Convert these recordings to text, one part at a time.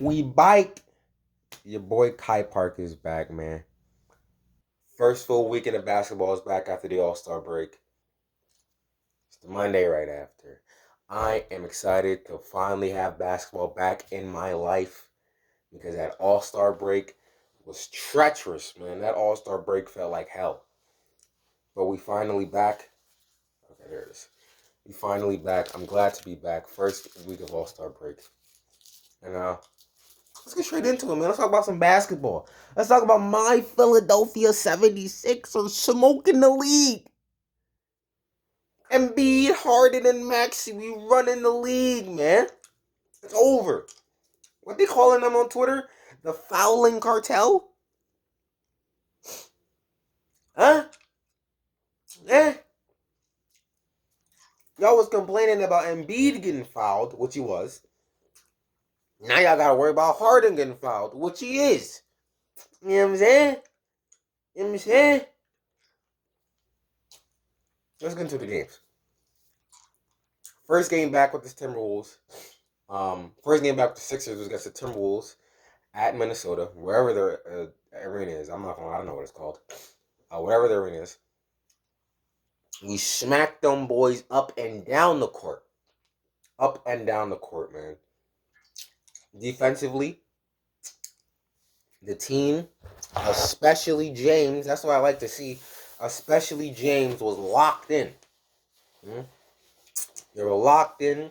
We bike. Your boy Kai Park is back, man. First full weekend of basketball is back after the All-Star break. It's the Monday right after. I am excited to finally have basketball back in my life because that All-Star break was treacherous, man. That All-Star break felt like hell. But we finally back. Okay, there it is. We finally back. I'm glad to be back. First week of All-Star break. And let's get straight into it, man. Let's talk about some basketball. Let's talk about my Philadelphia 76ers smoking the league. Embiid, Harden, and Maxey, we running the league, man. It's over. What they calling them on Twitter? The fouling cartel? Huh? Eh? Y'all was complaining about Embiid getting fouled, which he was. Now y'all gotta worry about Harden getting fouled, which he is. You know what I'm saying? You know what I'm saying? Let's get into the games. First game back with the Timberwolves. First game back with the Sixers was against the Timberwolves at Minnesota, wherever their arena is. I don't know what it's called. Whatever their arena is. We smacked them boys up and down the court. Up and down the court, man. Defensively, the team, especially James, that's what I like to see, especially James was locked in. They were locked in.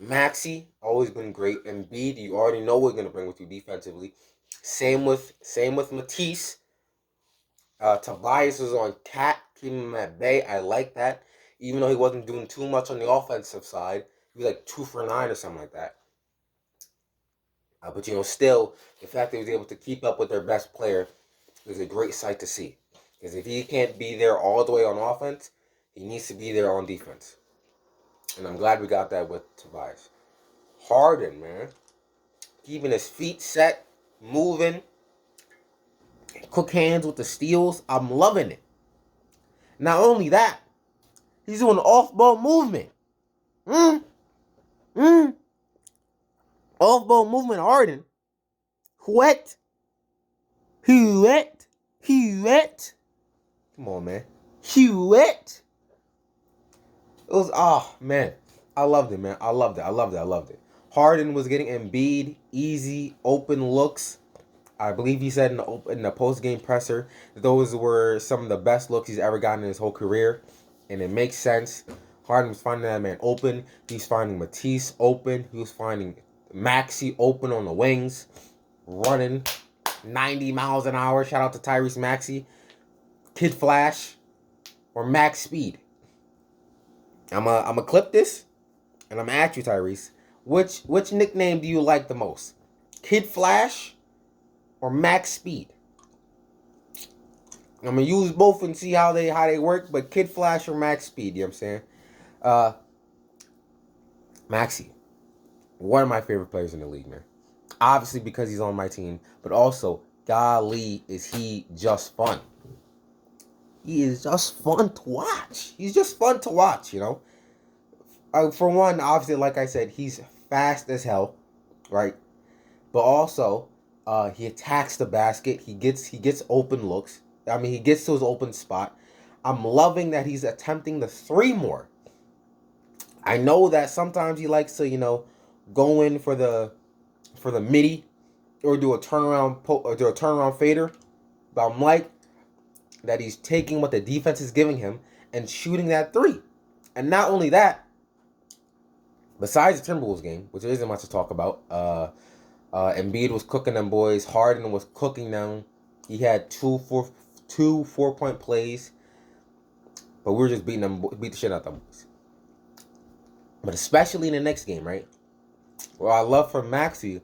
Maxey, always been great. Embiid, you already know what we're going to bring with you defensively. Same with Matisse. Tobias was on cat, keeping him at bay. I like that. Even though he wasn't doing too much on the offensive side. He was like 2 for 9 or something like that. But, still, the fact that he was able to keep up with their best player is a great sight to see. Because if he can't be there all the way on offense, he needs to be there on defense. And I'm glad we got that with Tobias. Harden, man. Keeping his feet set, moving. Cook hands with the steals. I'm loving it. Not only that, he's doing off-ball movement. Off-ball movement, Harden. Wet. Wet. Come on, man. Wet. It was, man. I loved it, man. I loved it. Harden was getting Embiid easy, open looks. I believe he said in the post-game presser that those were some of the best looks he's ever gotten in his whole career. And it makes sense. Harden was finding that man open. He's finding Matisse open. He was finding Maxey open on the wings. Running 90 miles an hour. Shout out to Tyrese Maxey. Kid Flash. Or Max Speed. I'm gonna clip this. And I'm gonna ask you, Tyrese. Which nickname do you like the most? Kid Flash or Max Speed? I'm gonna use both and see how they work, but Kid Flash or Max Speed, you know what I'm saying? Maxey, one of my favorite players in the league, man. Obviously because he's on my team, but also, golly, is he just fun. He is just fun to watch. He's just fun to watch, For one, obviously, like I said, he's fast as hell, right? But also, he attacks the basket. He gets open looks. I mean, he gets to his open spot. I'm loving that he's attempting the 3 more. I know that sometimes he likes to, go in for the midi or do a turnaround fader. But I'm like that he's taking what the defense is giving him and shooting that 3. And not only that, besides the Timberwolves game, which there isn't much to talk about, Embiid was cooking them boys. Harden was cooking them. He had 2 4-point plays, but we were just beat the shit out of them boys. But especially in the next game, right? What I love from Maxey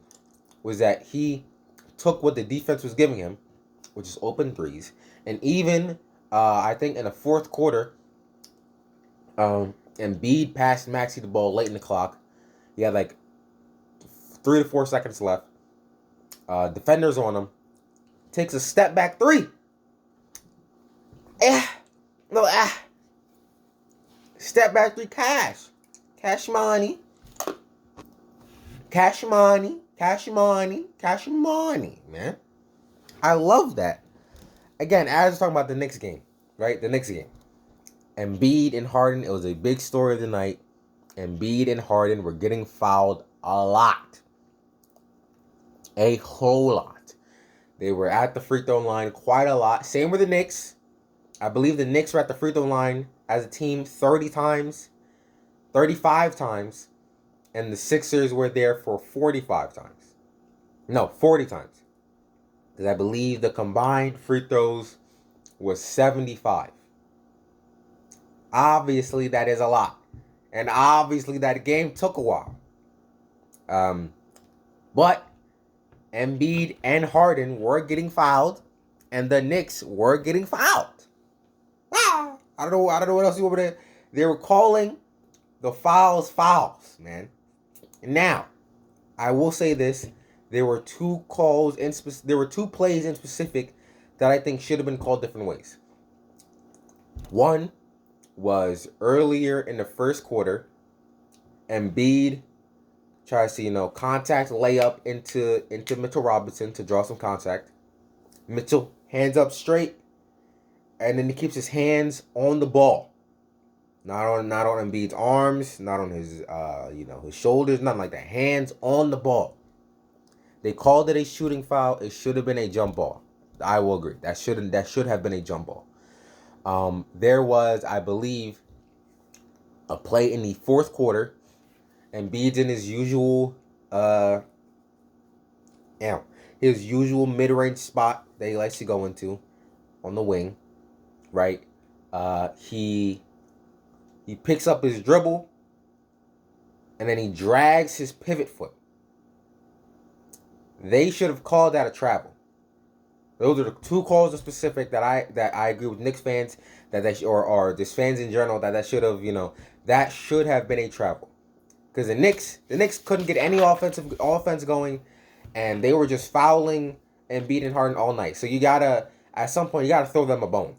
was that he took what the defense was giving him, which is open threes, and even I think in the fourth quarter, Embiid passed Maxey the ball late in the clock. He had like 3 to 4 seconds left. Defenders on him. Takes a step back 3. Step back 3 cash. Cash money. Cash money, cash money, cash money, man. I love that. Again, as I was talking about the Knicks game, right? The Knicks game. Embiid and Harden, it was a big story of the night. Embiid and Harden were getting fouled a lot. A whole lot. They were at the free throw line quite a lot. Same with the Knicks. I believe the Knicks were at the free throw line as a team 30 times, 35 times, and the Sixers were there for 45 times. No, 40 times. Because I believe the combined free throws was 75. Obviously, that is a lot. And obviously, that game took a while. But Embiid and Harden were getting fouled, and the Knicks were getting fouled. I don't know what else you want to. They were calling the fouls, man. Now, I will say this: there were two plays in specific that I think should have been called different ways. One was earlier in the first quarter. Embiid tries to, contact layup into Mitchell Robinson to draw some contact. Mitchell hands up straight, and then he keeps his hands on the ball. Not on Embiid's arms, not on his his shoulders, nothing like that. Hands on the ball. They called it a shooting foul. It should have been a jump ball. I will agree. That should have been a jump ball. There was, I believe, a play in the fourth quarter. Embiid's in his usual mid-range spot that he likes to go into on the wing, right? He picks up his dribble, and then he drags his pivot foot. They should have called that a travel. Those are the two calls in specific that I agree with Knicks fans or just fans in general that should have that should have been a travel. Because the Knicks couldn't get any offense going, and they were just fouling and beating Harden all night. So at some point, you gotta throw them a bone.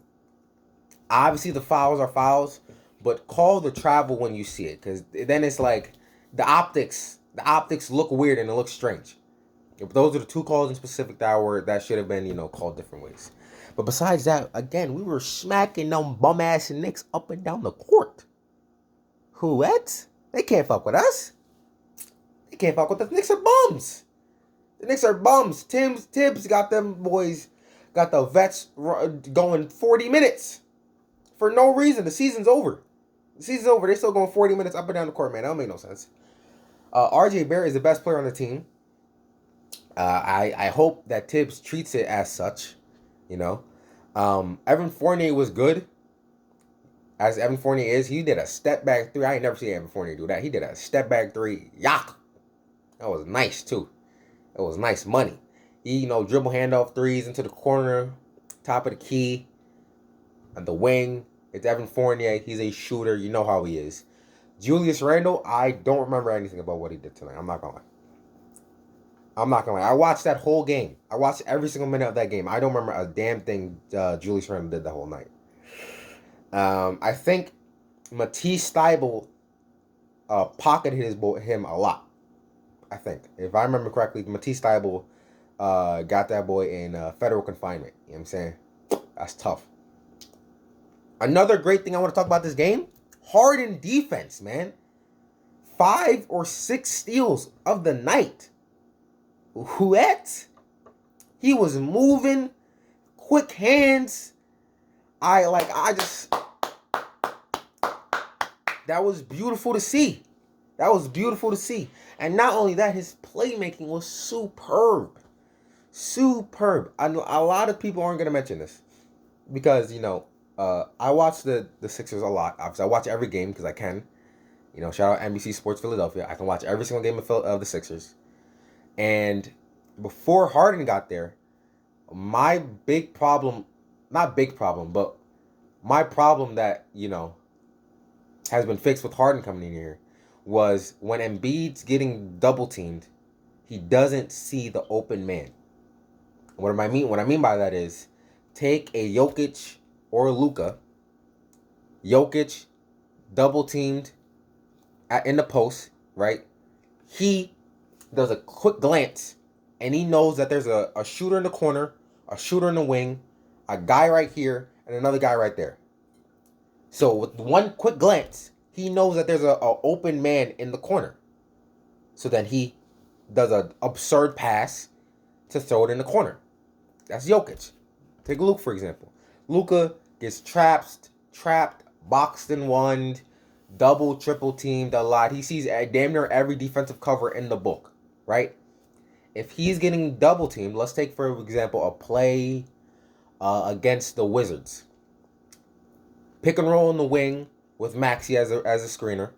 Obviously, the fouls are fouls, but call the travel when you see it, because then it's like the optics look weird and it looks strange. Those are the two calls in specific that should have been called different ways. But besides that, again, we were smacking them bum ass Knicks up and down the court. Who what? They can't fuck with us. They can't fuck with us. The Knicks are bums. The Knicks are bums. Tibbs got them boys, got the vets going 40 minutes for no reason. The season's over. They're still going 40 minutes up and down the court, man. That don't make no sense. RJ Barrett is the best player on the team. I hope that Tibbs treats it as such. Evan Fournier was good. As Evan Fournier is, he did a step back three. I ain't never seen Evan Fournier do that. He did a step back three. Yak. That was nice too. It was nice money. He, dribble handoff threes into the corner, top of the key, on the wing. It's Evan Fournier. He's a shooter. You know how he is. Julius Randle, I don't remember anything about what he did tonight. I'm not gonna lie. I watched that whole game. I watched every single minute of that game. I don't remember a damn thing Julius Randle did the whole night. I think Matisse Thybulle pocketed him a lot. I think, if I remember correctly, Matisse Thybulle got that boy in federal confinement. You know what I'm saying? That's tough. Another great thing I want to talk about this game: Harden defense, man. 5 or 6 steals of the night. What? He was moving, quick hands. That was beautiful to see. And not only that, his playmaking was superb. A lot of people aren't going to mention this because, I watch the Sixers a lot. Obviously, I watch every game because I can. Shout out NBC Sports Philadelphia. I can watch every single game of the Sixers. And before Harden got there, my problem that, has been fixed with Harden coming in here was when Embiid's getting double teamed, he doesn't see the open man. What I mean by that is take a Jokic or Luka. Jokic double teamed in the post, right? He does a quick glance, and he knows that there's a shooter in the corner, a shooter in the wing, a guy right here, and another guy right there. So with one quick glance, he knows that there's a open man in the corner. So then he does an absurd pass to throw it in the corner. That's Jokic. Take Luke, for example. Luka gets trapped, boxed and one, double, triple teamed a lot. He sees damn near every defensive cover in the book, right? If he's getting double teamed, let's take, for example, a play against the Wizards. Pick and roll in the wing with Maxey as a screener.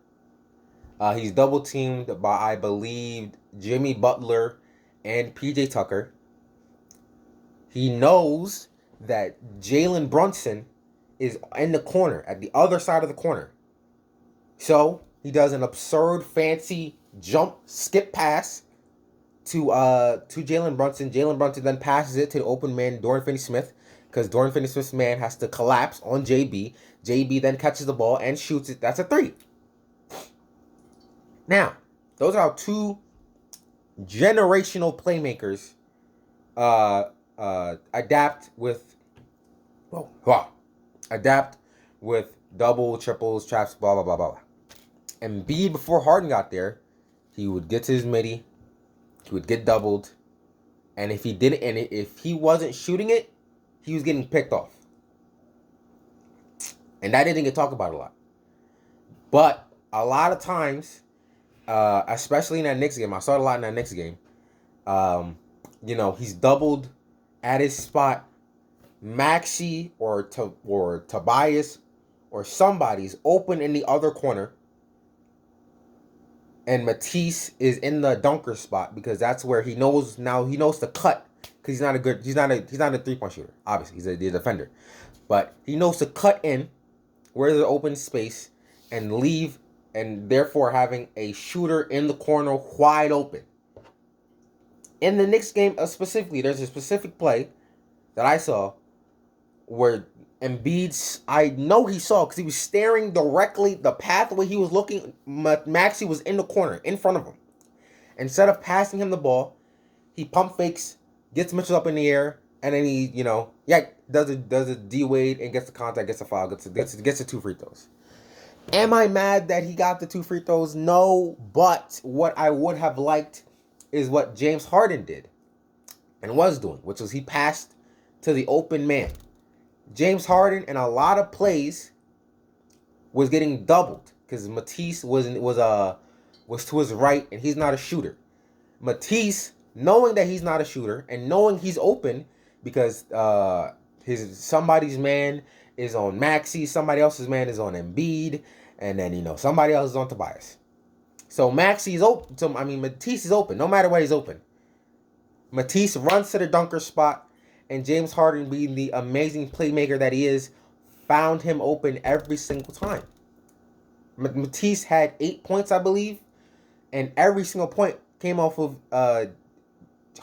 He's double teamed by, I believe, Jimmy Butler and PJ Tucker. He knows that Jalen Brunson is in the corner, at the other side of the corner. So he does an absurd, fancy jump, skip pass to Jalen Brunson. Jalen Brunson then passes it to the open man, Dorian Finney-Smith, because Dorian Finney-Smith's man has to collapse on JB. JB then catches the ball and shoots it. That's a 3. Now, those are our 2 generational playmakers adapt with double, triples, traps, blah, blah, blah, blah. Embiid, before Harden got there, he would get to his midi, he would get doubled, and if he wasn't shooting it, he was getting picked off. And that didn't get talked about a lot. But a lot of times, especially in that Knicks game, I saw it a lot in that Knicks game, he's doubled at his spot. Maxey or Tobias or somebody's open in the other corner, and Matisse is in the dunker spot because that's where he knows to cut, because he's not a 3-point shooter. Obviously, he's a defender, but he knows to cut in where there's open space and leave, and therefore having a shooter in the corner wide open. In the Knicks game specifically, there's a specific play that I saw where Embiid, I know he saw because he was staring directly the pathway he was looking. Maxey was in the corner in front of him. Instead of passing him the ball, he pump fakes, gets Mitchell up in the air, and then he does a D Wade and gets the contact, gets a foul, gets the 2 free throws. Am I mad that he got the 2 free throws? No, but what I would have liked is what James Harden did and was doing, which was he passed to the open man. James Harden in a lot of plays was getting doubled because Matisse was to his right and he's not a shooter. Matisse, knowing that he's not a shooter and knowing he's open because somebody's man is on Maxey, somebody else's man is on Embiid, and then somebody else is on Tobias. So Maxey's open. So Matisse is open. No matter what, he's open. Matisse runs to the dunker spot. And James Harden, being the amazing playmaker that he is, found him open every single time. Matisse had 8 points, I believe. And every single point came off of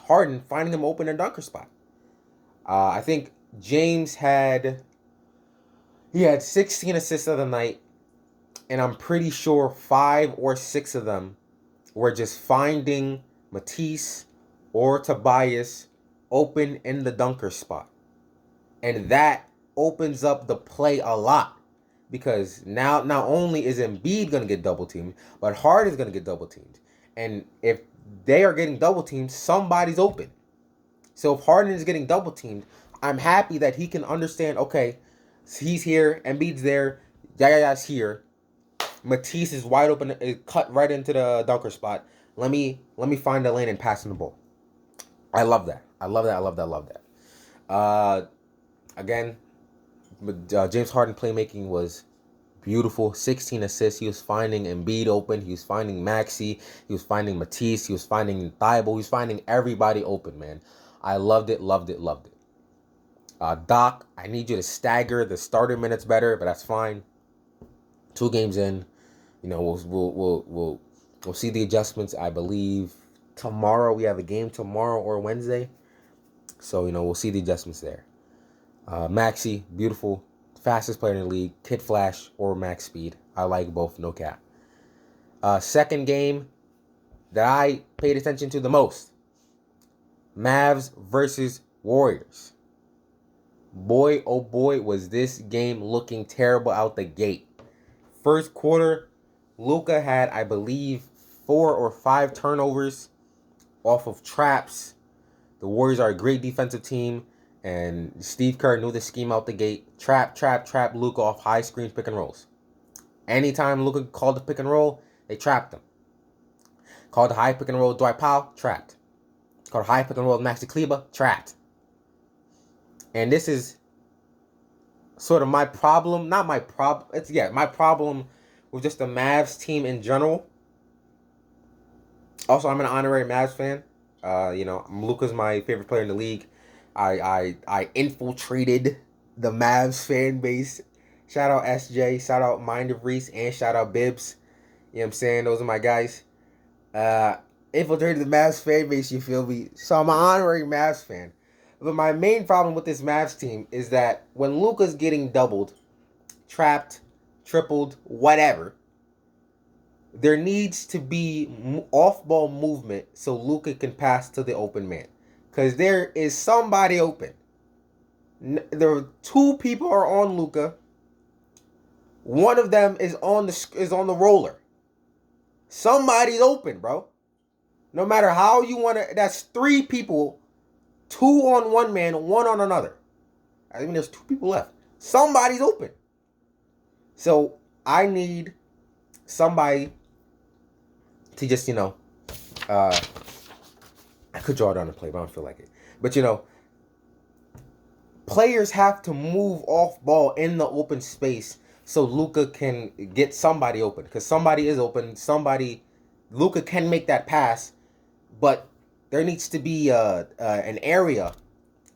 Harden finding him open in dunker spot. I think James had 16 assists of the night. And I'm pretty sure 5 or 6 of them were just finding Matisse or Tobias open in the dunker spot. And that opens up the play a lot. Because now not only is Embiid going to get double teamed, but Harden's going to get double teamed. And if they are getting double teamed, somebody's open. So if Harden is getting double teamed, I'm happy that he can understand, okay, he's here, Embiid's there, Yaya's here. Matisse is wide open, cut right into the dunker spot. Let me find the lane and pass him the ball. I love that. Again, James Harden playmaking was beautiful. 16 assists. He was finding Embiid open. He was finding Maxey. He was finding Matisse. He was finding Thibault. He was finding everybody open, man. I loved it. Doc, I need you to stagger the starter minutes better, but that's fine. 2 games in, we'll see the adjustments. I believe tomorrow, we have a game tomorrow or Wednesday. So, we'll see the adjustments there. Maxey, beautiful, fastest player in the league. Kid Flash or max speed. I like both, no cap. Second game, that I paid attention to the most. Mavs versus Warriors. Boy, oh boy, was this game looking terrible out the gate. First quarter, Luka had, I believe, 4 or 5 turnovers off of traps. The Warriors are a great defensive team, and Steve Kerr knew the scheme out the gate. Trap Luka off high screens, pick and rolls. Anytime Luka called the pick and roll, they trapped him. Called the high pick and roll, Dwight Powell, trapped. Called high pick and roll, Maxi Kleber, trapped. And this is sort of my problem. Not my problem. My problem with just the Mavs team in general. Also, I'm an honorary Mavs fan. Luka's my favorite player in the league. I infiltrated the Mavs fan base. Shout out SJ, shout out Mind of Reese, and shout out Bibbs. You know what I'm saying? Those are my guys. Infiltrated the Mavs fan base, you feel me? So I'm an honorary Mavs fan. But my main problem with this Mavs team is that when Luka's getting doubled, trapped, tripled, whatever, there needs to be off-ball movement so Luka can pass to the open man. Because there is somebody open. There are 2 people are on Luka. One of them is on the roller. Somebody's open, bro. No matter how you want to, that's 3 people. 2 on one man, 1 on another. I mean, there's 2 people left. Somebody's open. So I need somebody to just, I could draw it on the play, but I don't feel like it. But, players have to move off ball in the open space so Luka can get somebody open. Because somebody is open. Luka can make that pass, but there needs to be an area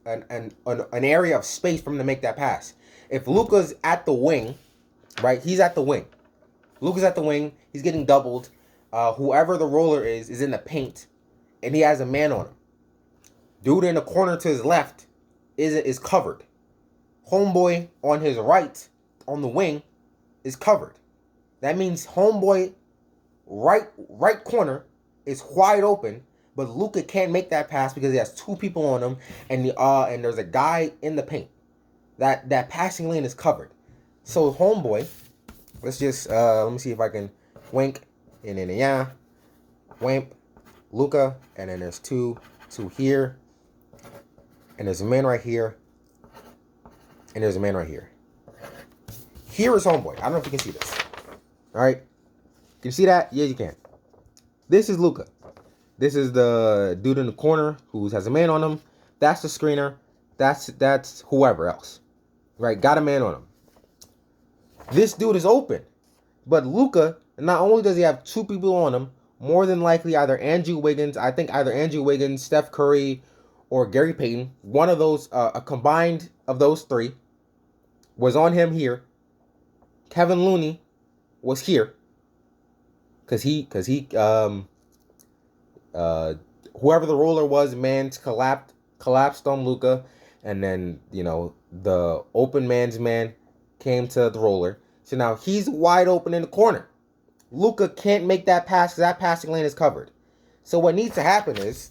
of space for him to make that pass. If Luka's at the wing, right? He's at the wing. Luka's at the wing. He's getting doubled. Whoever the roller is in the paint, and he has a man on him. Dude in the corner to his left is covered. Homeboy on his right, on the wing, is covered. That means homeboy right corner is wide open, but Luka can't make that pass because he has 2 people on him, and there's a guy in the paint. That passing lane is covered. So homeboy, let's just let me see if I can wink, and then wimp, Luka, and then there's two here, and there's a man right here, and there's a man right here. Here is homeboy. I don't know if you can see this. All right, can you see that? Yeah, you can. This is Luka. This is the dude in the corner who has a man on him. That's the screener. That's whoever else. Right? Got a man on him. This dude is open. But Luka, not only does he have 2 people on him, more than likely either Andrew Wiggins, Steph Curry, or Gary Payton, one of those, a combined of those 3, was on him here. Kevin Looney was here. Because whoever the roller was, man, collapsed on Luka, and then the open man's man came to the roller. So now he's wide open in the corner. Luka can't make that pass because that passing lane is covered. So what needs to happen is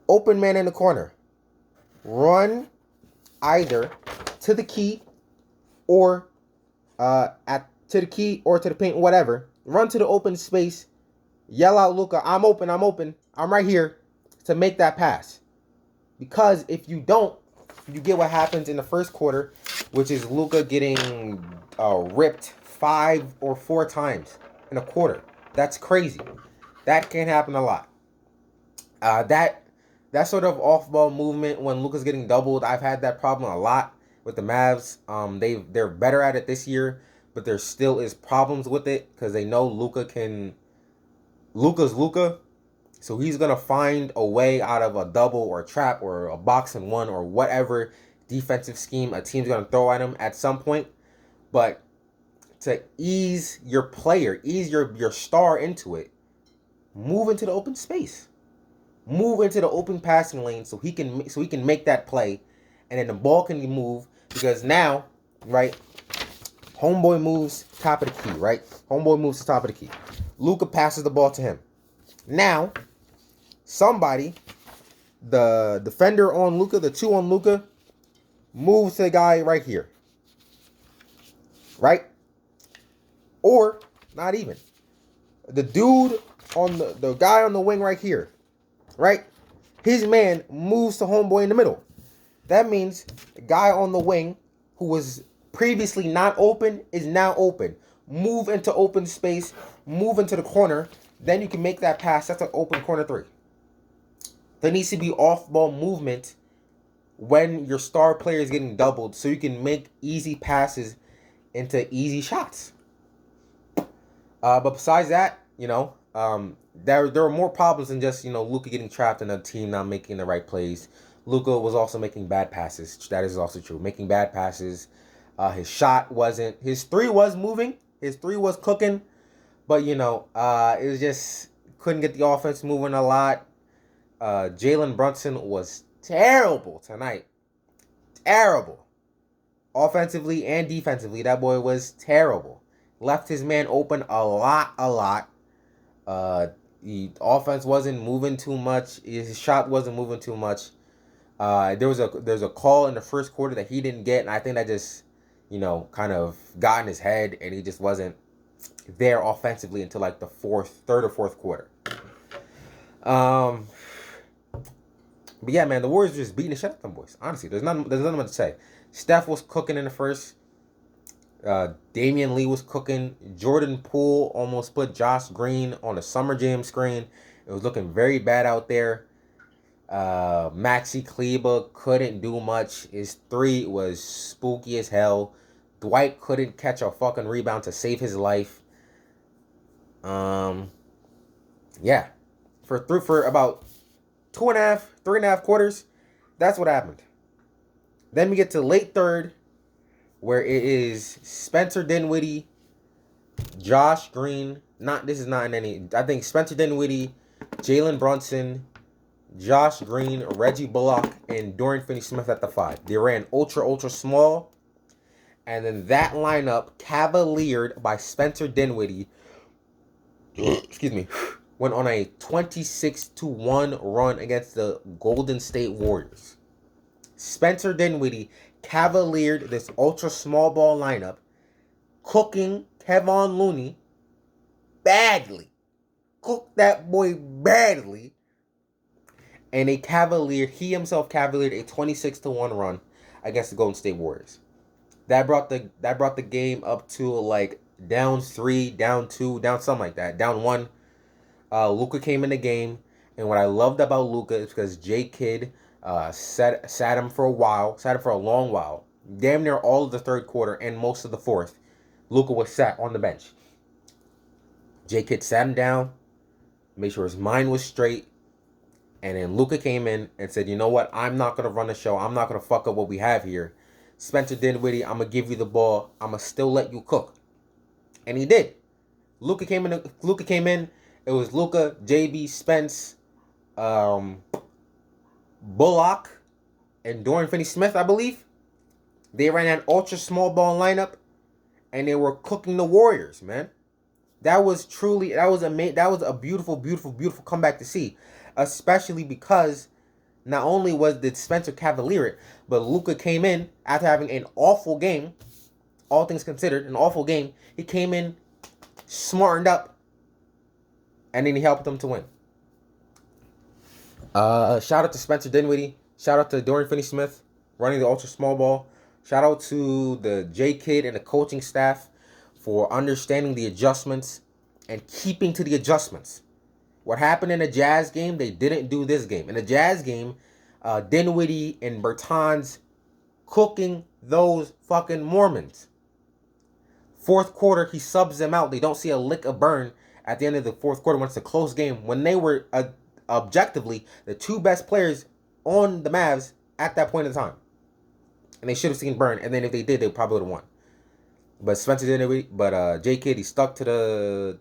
open man in the corner, run either to the key or to the paint, whatever. Run to the open space. Yell out, Luka, I'm open, I'm right here, to make that pass. Because if you don't, you get what happens in the first quarter, which is Luka getting ripped 5 or 4 times in a quarter. That's crazy. That can happen a lot. That sort of off-ball movement when Luka's getting doubled, I've had that problem a lot with the Mavs. They're better at it this year, but there still is problems with it because they know Luka's Luka, so he's going to find a way out of a double or a trap or a box and one or whatever defensive scheme a team's going to throw at him at some point. But to ease your player, ease your star into it, move into the open space. Move into the open passing lane so he can make that play, and then the ball can move, because now, right, homeboy moves top of the key, right? Homeboy moves to top of the key. Luka passes the ball to him. Now, somebody, the defender on Luka, the 2 on Luka, moves to the guy right here. Right? Or, not even. The dude on the guy on the wing right here. Right? His man moves to homeboy in the middle. That means the guy on the wing who was previously not open is now open. Move into open space, move into the corner, then you can make that pass. That's an open corner 3. There needs to be off-ball movement when your star player is getting doubled so you can make easy passes into easy shots. But besides that, there were more problems than just, Luka getting trapped and a team not making the right plays. Luka was also making bad passes. That is also true. Making bad passes. His shot wasn't. His 3 was moving. His 3 was cooking. But, it was just couldn't get the offense moving a lot. Jalen Brunson was terrible tonight. Terrible. Offensively and defensively, that boy was terrible. Left his man open a lot. The offense wasn't moving too much. His shot wasn't moving too much. There's a call in the first quarter that he didn't get, and I think that just, kind of got in his head, and he just wasn't there offensively until like the third or fourth quarter. But yeah, man, the Warriors just beating the shit out of them boys. Honestly, there's nothing much to say. Steph was cooking in the first. Damian Lee was cooking. Jordan Poole almost put Josh Green on a Summer Jam screen. It was looking very bad out there. Maxi Kleber couldn't do much. His 3 was spooky as hell. Dwight couldn't catch a fucking rebound to save his life. Yeah. For about 3.5 quarters, that's what happened. Then we get to late third, where it is Spencer Dinwiddie, Josh Green. I think Spencer Dinwiddie, Jalen Brunson, Josh Green, Reggie Bullock, and Dorian Finney-Smith at the 5. They ran ultra small. And then that lineup, cavaliered by Spencer Dinwiddie, went on a 26-1 run against the Golden State Warriors. Spencer Dinwiddie cavaliered this ultra small ball lineup, cooking Kevon Looney badly. Cooked that boy badly. And he himself cavaliered a 26-1 run against the Golden State Warriors. That brought the game up to like down 3, down 2, down something like that, down 1. Luka came in the game, and what I loved about Luka is because J Kidd sat him for a long while, damn near all of the third quarter and most of the fourth. Luka was sat on the bench. J Kidd sat him down, made sure his mind was straight, and then Luka came in and said, "You know what? I'm not gonna run the show. I'm not gonna fuck up what we have here. Spencer Dinwiddie, I'm gonna give you the ball. I'm gonna still let you cook," and he did. Luka came in. It was Luka, JB, Spence, Bullock, and Dorian Finney-Smith, I believe. They ran an ultra small ball lineup, and they were cooking the Warriors, man. That was a beautiful comeback to see, especially because not only did Spencer cavalier it, but Luka came in after having an awful game, all things considered, an awful game. He came in smartened up, and then he helped them to win. Shout out to Spencer Dinwiddie. Shout out to Dorian Finney-Smith running the ultra small ball. Shout out to the J Kidd and the coaching staff for understanding the adjustments and keeping to the adjustments. What happened in the Jazz game, they didn't do this game. In the Jazz game, Dinwiddie and Bertans cooking those fucking Mormons. Fourth quarter, he subs them out. They don't see a lick of burn at the end of the fourth quarter when it's a close game, when they were objectively the 2 best players on the Mavs at that point in time. And they should have seen burn, and then if they did, they probably would have won. But Spencer Dinwiddie, J Kidd, he stuck to the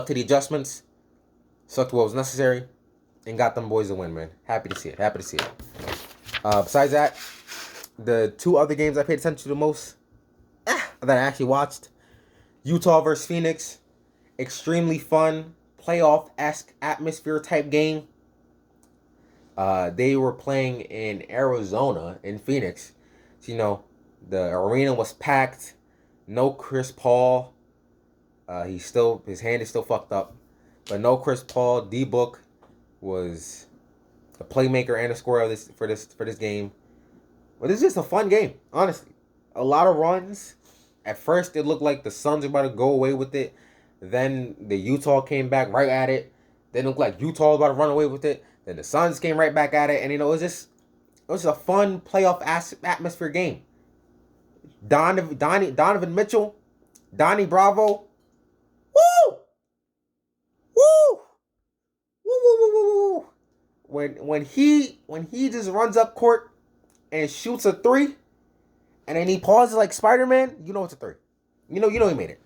adjustments, stuck to what was necessary, and got them boys a win, man. Happy to see it. Besides that, the 2 other games I paid attention to the most that I actually watched, Utah versus Phoenix, extremely fun, playoff-esque atmosphere type game. They were playing in Arizona, in Phoenix. So, the arena was packed. No Chris Paul. His hand is still fucked up, but no Chris Paul. D Book was a playmaker and a scorer of for this game. But it's just a fun game, honestly. A lot of runs. At first, it looked like the Suns were about to go away with it. Then the Utah came back right at it. Then it looked like Utah was about to run away with it. Then the Suns came right back at it, and it was just a fun playoff atmosphere game. Donovan Mitchell, Donnie Bravo, woo, woo, woo, woo, woo, woo, woo. When he just runs up court and shoots a three, and then he pauses like Spider-Man, you know it's a three. You know he made it.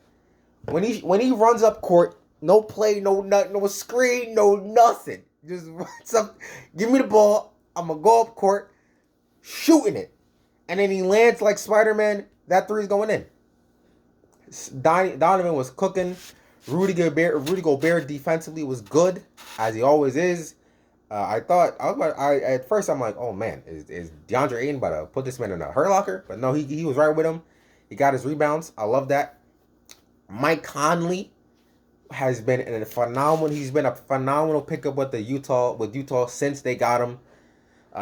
When he runs up court, no play, no nothing, no screen, no nothing. Just runs up, give me the ball. I'm gonna go up court, shooting it, and then he lands like Spider-Man. That three's going in. Donovan was cooking. Rudy Gobert defensively was good, as he always is. At first I'm like, oh man, is DeAndre Ayton about to put this man in a hurt locker? But no, he was right with him. He got his rebounds. I love that. Mike Conley has been a phenomenal pickup with Utah since they got him.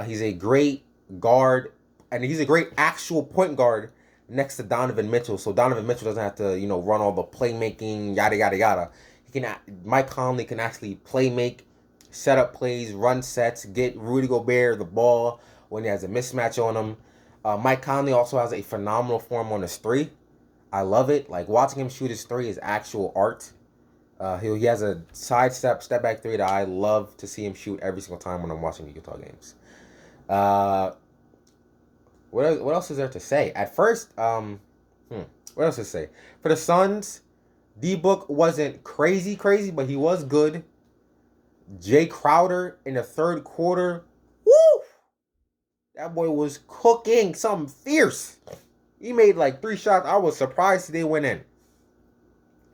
He's a great guard, and he's a great actual point guard next to Donovan Mitchell. So Donovan Mitchell doesn't have to, run all the playmaking, yada yada yada. Mike Conley can actually play make, set up plays, run sets, get Rudy Gobert the ball when he has a mismatch on him. Mike Conley also has a phenomenal form on his three. I love it. Like, watching him shoot his three is actual art. He has a step back three that I love to see him shoot every single time when I'm watching the Utah games. What else is there to say? At first, what else to say? For the Suns, D-Book wasn't crazy, but he was good. Jay Crowder in the third quarter, woo! That boy was cooking something fierce. He made like 3 shots. I was surprised they went in.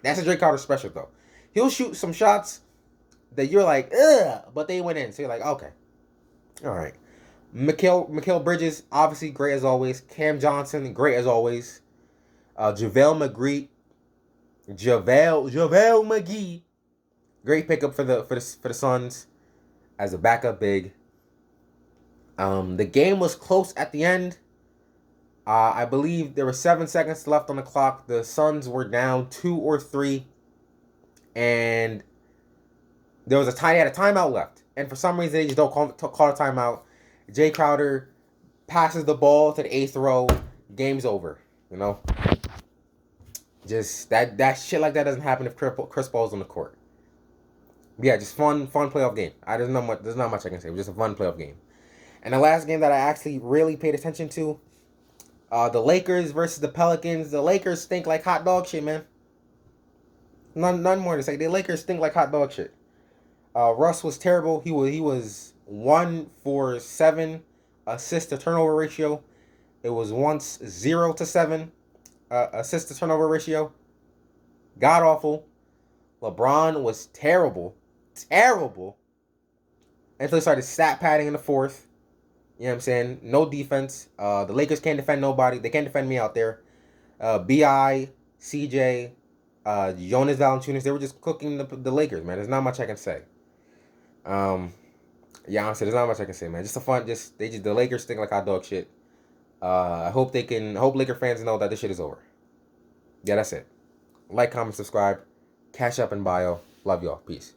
That's a Jay Crowder special, though. He'll shoot some shots that you're like, ugh, but they went in. So you're like, okay. All right. Mikal Bridges, obviously great as always. Cam Johnson, great as always. JaVale McGee, great pickup for the Suns as a backup big. The game was close at the end. I believe there were 7 seconds left on the clock. The Suns were down 2 or 3, and there was they had a timeout left. And for some reason, they just don't call a timeout. Jay Crowder passes the ball to the 8th row. Game's over. Just that shit like that doesn't happen if Chris Paul's on the court. Yeah, just fun playoff game. There's not much I can say. It was just a fun playoff game. And the last game that I actually really paid attention to, the Lakers versus the Pelicans. The Lakers stink like hot dog shit, man. None more to say. The Lakers stink like hot dog shit. Russ was terrible. He was 1 for 7 assist to turnover ratio. It was once 0 to 7 assist to turnover ratio. God awful. LeBron was terrible until he started stat padding in the fourth. You know what I'm saying? No defense. The Lakers can't defend nobody. They can't defend me out there. B.I., CJ, Jonas Valanciunas, they were just cooking the Lakers, man. There's not much I can say. Yeah, honestly, there's not much I can say, man. Just the Lakers stink like hot dog shit. I hope Laker fans know that this shit is over. Yeah, that's it. Like, comment, subscribe. Cash up in bio. Love y'all. Peace.